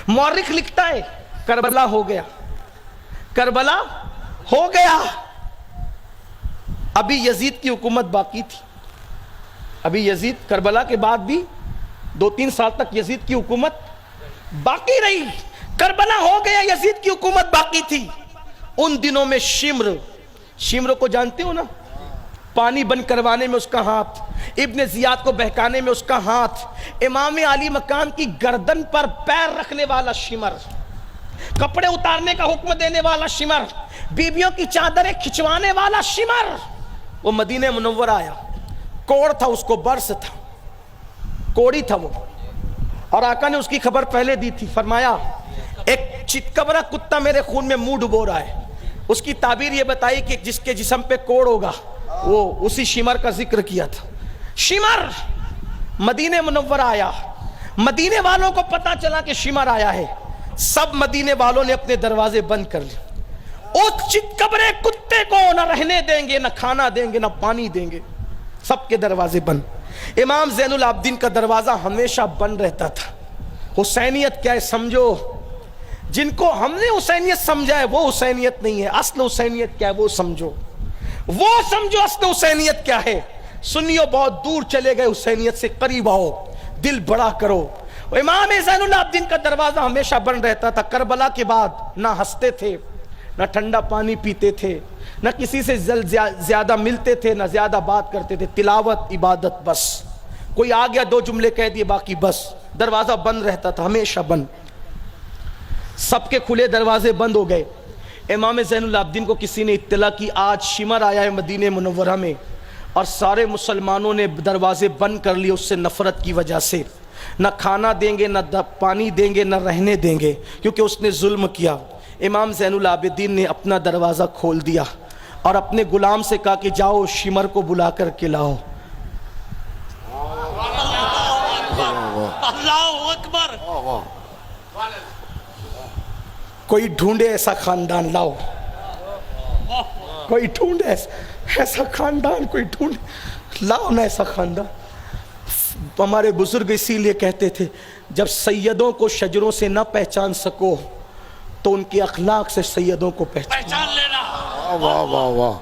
مورخ لکھتا ہے کربلا ہو گیا، کربلا ہو گیا، ابھی یزید کی حکومت باقی تھی، ابھی یزید کربلا کے بعد بھی 2-3 سال تک یزید کی حکومت باقی رہی، کربلا ہو گیا، یزید کی حکومت باقی تھی۔ ان دنوں میں شمر کو جانتے ہو نا، پانی بند کروانے میں اس کا ہاتھ، ابن زیاد کو بہکانے میں اس کا ہاتھ، امام علی مقام کی گردن پر پیر رکھنے والا شمر، کپڑے اتارنے کا حکم دینے والا شمر، بیویوں کی چادریں کھچوانے والا شمر، وہ مدینہ منورہ آیا، کوڑ تھا، اس کو برس تھا، کوڑی تھا وہ، اور آقا نے اس کی خبر پہلے دی تھی، فرمایا ایک چتکبرا کتا میرے خون میں منہ ڈبو رہا ہے۔ اس کی تعبیر یہ بتائی کہ جس کے جسم پہ کوڑ ہوگا وہ اسی شمر کا ذکر کیا تھا۔ شمر مدینہ منورہ آیا، مدینے والوں کو پتا چلا کہ شمر آیا ہے، سب مدینے والوں نے اپنے دروازے بند کر لیے، اس چتکبرے کتے کو نہ رہنے دیں گے، نہ کھانا دیں گے، نہ پانی دیں گے، سب کے دروازے بند۔ امام زین العابدین کا دروازہ ہمیشہ بند رہتا تھا۔ حسینیت کیا ہے سمجھو، جن کو ہم نے حسینیت سمجھا ہے وہ حسینیت نہیں ہے، اصل حسینیت کیا ہے وہ سمجھو، وہ سمجھو اصل حسینیت کیا ہے۔ سنیو بہت دور چلے گئے، حسینیت سے قریب آؤ، دل بڑا کرو۔ امام زین العابدین کا دروازہ ہمیشہ بند رہتا تھا۔ کربلا کے بعد نہ ہنستے تھے، نہ ٹھنڈا پانی پیتے تھے، نہ کسی سے زیادہ ملتے تھے، نہ زیادہ بات کرتے تھے، تلاوت عبادت بس، کوئی آ گیا 2 جملے کہہ دیے باقی بس، دروازہ بند رہتا تھا ہمیشہ بند۔ سب کے کھلے دروازے بند ہو گئے۔ امام زین العابدین کو کسی نے اطلاع کی آج شمر آیا ہے مدینہ منورہ میں، اور سارے مسلمانوں نے دروازے بند کر لیے اس سے نفرت کی وجہ سے، نہ کھانا دیں گے، نہ پانی دیں گے، نہ رہنے دیں گے، کیونکہ اس نے ظلم کیا۔ امام زین العابدین نے اپنا دروازہ کھول دیا اور اپنے غلام سے کہا کہ جاؤ شمر کو بلا کر کے لاؤ۔ اللہ اکبر، کوئی ڈھونڈے ایسا خاندان لاؤ، کوئی ڈھونڈے ایسا خاندان، کوئی ڈھونڈے لاؤ نا ایسا خاندان۔ ہمارے بزرگ اسی لیے کہتے تھے جب سیدوں کو شجروں سے نہ پہچان سکو تو ان کے اخلاق سے سیدوں کو پہچان لینا۔ واہ واہ واہ،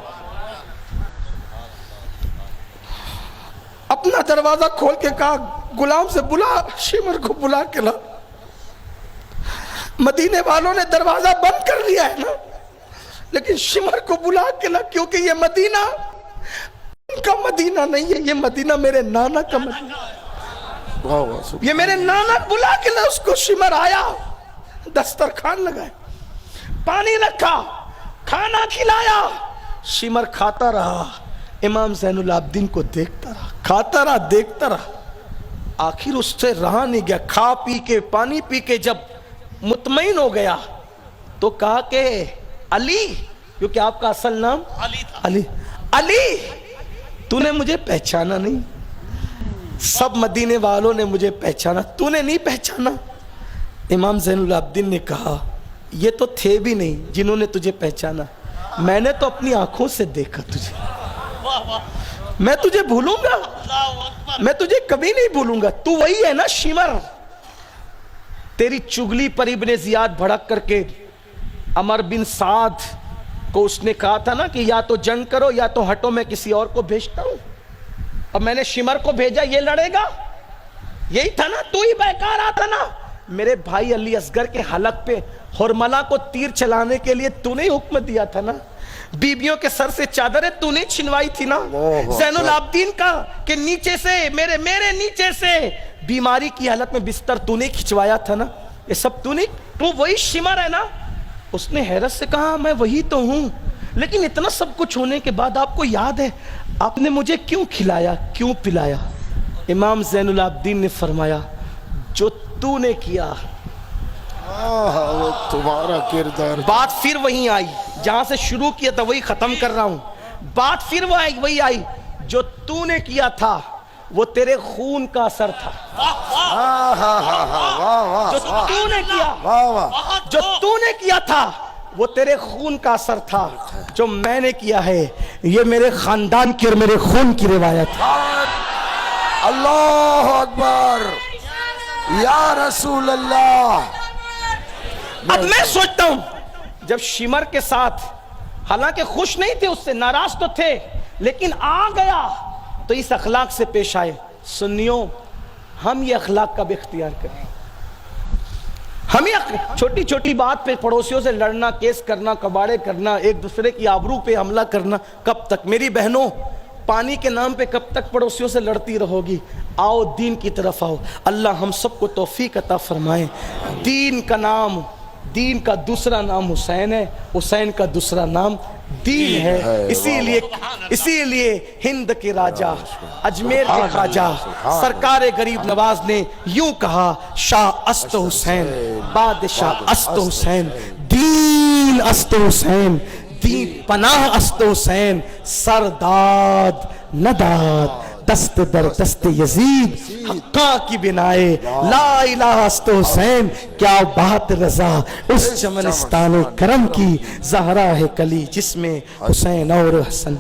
اپنا دروازہ کھول کے کہا غلام سے بلا، شمر کو بلا کے لا۔ مدینے والوں نے دروازہ بند کر لیا ہے نا، لیکن شمر کو بلا کے لا، کیونکہ یہ مدینہ ان کا مدینہ نہیں ہے، یہ مدینہ میرے نانا کا مدینہ، واہ واہ، یہ میرے نانا بلا کے لا۔ اس کو شمر آیا، دسترخوان لگائے، پانی رکھا، کھانا کھلایا، شمر کھاتا رہا، امام زین العابدین کو دیکھتا رہا، کھاتا رہا، دیکھتا رہا، آخر اس سے رہا نہیں گیا۔ کھا پی کے پانی پی کے جب مطمئن ہو گیا تو کہا کہ علی، کیونکہ آپ کا اصل نام علی تھا، علی، علی تو نے مجھے پہچانا نہیں، سب مدینے والوں نے مجھے پہچانا، تو نے نہیں پہچانا۔ امام زین العابدین نے کہا یہ تو تھے بھی نہیں جنہوں نے تجھے پہچانا، میں نے تو اپنی آنکھوں سے دیکھا تجھے، واہ واہ، میں تجھے بھولوں گا؟ اللہ اکبر، میں تجھے کبھی نہیں بھولوں گا، تو وہی ہے نا شمر۔ تیری چگلی پر ابن زیاد بھڑک کر کے عمر بن سعد کو اس نے کہا تھا نا کہ یا تو جنگ کرو یا تو ہٹو، میں کسی اور کو بھیجتا ہوں، اب میں نے شمر کو بھیجا، یہ لڑے گا، یہی تھا نا، تو ہی بہکار آتا نا۔ میرے بھائی علی اصغر کے حلق پہ حرملہ کو تیر چلانے کے لیے تو نے حکم دیا تھا نا، بیبیوں کے سر سے چادریں تو نے چھنوائی تھی نا، زین العابدین کا کہ نیچے سے میرے نیچے سے بیماری کی حالت میں بستر تو نے کھچوایا تھا نا، یہ سب تو نے، تو وہی شمر ہے نا۔ اس نے حیرت سے کہا میں وہی تو ہوں، لیکن اتنا سب کچھ ہونے کے بعد آپ کو یاد ہے آپ نے مجھے کیوں کھلایا، کیوں پلایا؟ امام زین العابدین نے فرمایا جو تو نے کیا۔ وہ تمہارا کردار۔ بات پھر وہیں آئی جہاں سے شروع کیا تھا، وہی ختم کر رہا ہوں، بات پھر وہی آئی، جو تو نے کیا تھا وہ تیرے خون کا اثر تھا، جو تو نے کیا، جو تو نے کیا تھا وہ تیرے خون کا اثر تھا، جو میں نے کیا ہے یہ میرے خاندان کی اور میرے خون کی روایت ہے۔ اللہ اکبر، یا رسول اللہ، اب میں سوچتا ہوں جب شمر کے ساتھ حالانکہ خوش نہیں تھے اس سے ناراض تو تھے لیکن آ گیا تو اس اخلاق سے پیش آئے سنیوں ہم یہ اخلاق کب اختیار کریں ہمیں چھوٹی چھوٹی بات پہ پڑوسیوں سے لڑنا کیس کرنا کباڑے کرنا ایک دوسرے کی آبرو پہ حملہ کرنا کب تک میری بہنوں پانی کے نام پہ کب تک پڑوسیوں سے لڑتی رہو گی آؤ دین کی طرف آؤ اللہ ہم سب کو توفیق عطا فرمائے دین کا نام دین کا دوسرا نام حسین ہے حسین کا دوسرا نام دین ہے اسی لیے ہند کے راجہ اجمیر کے خواجہ سرکار غریب نواز نے یوں کہا شاہ است حسین بادشاہ است حسین دین است حسین دین پناہ است حسین سرداد نداد دست در دست یزید حقا کی بنائے لا الہ است حسین کیا بات رضا اس چمنستان کرم کی زہرا ہے کلی جس میں حسین اور حسن